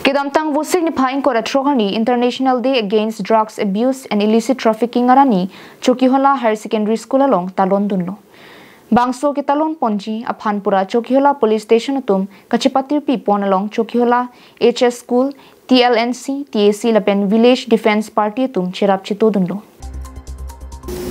Kedamtang vusik ni phain kora Trokani International Day Against Drugs Abuse and Illicit Trafficking arani Chokihola Higher Secondary School along talon dunlo. Bangso ke talon ponji aphanpura Chokihola Police Station atum kachipatir pi pon along Chokihola HS School TLNC TAC Lapen Village Defense Party atum cherap chito dunlo.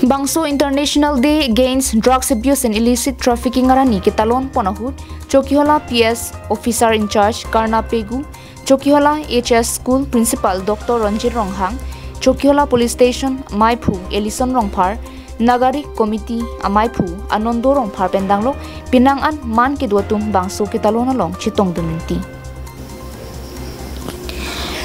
Bangso International Day Against Drugs Abuse and Illicit Trafficking arani ke talon ponahut Chokihola PS Officer in Charge Karna Pegu Chokihola HS School Principal Dr. Ranjit Ronghang, Chokihola Police Station, Maipu, Ellison Rongphar, Nagari Committee, Amaipu, Anondo Rongphar Pendanglo, Pinangan Man Kidwatum Bangso Kitalon along Chitong Duminti.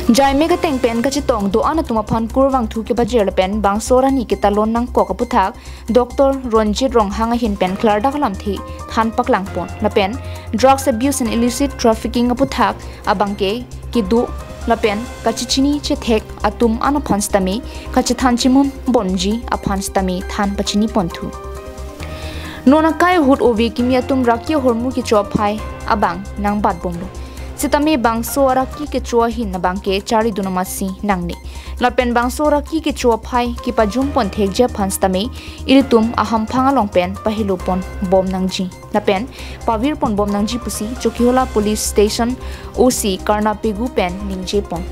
Jai mega teng pen ka chitong do ana tumaphan kurwang thu ke bajer pen bangsora ni kitalon nang ko kaputhak Dr. Ranjit Ronghang hin pen klarda kalam thi than paklang pon la pen drugs abuse and illicit trafficking aputhak abangke ki du la pen kachichini che thek atum ana phanstami kachithan chimun bonji aphanstami than pachini ponthu nona kai hut ovi kimiatum rakya hormu ki chophai abang nang bat bomlo Sitami bangso araki ke chua hin na bangke chari dunamasi nangni. Lapen bangso araki ke chua phai ki pajum pon thekje phanstami iritum aham phanga longpen pahilupon bom nangji. Lapen pavir pon bom nangji pusi Chokihola Police Station OC Karna Pegu pen ningje pon.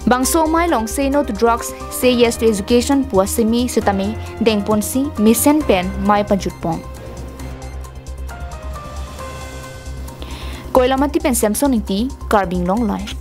Bangso mai long say no to drugs, say yes to education puasimi sitami dengpon si misen pen mai pajut pon. Koilamati pen Samsung iti carbing long life.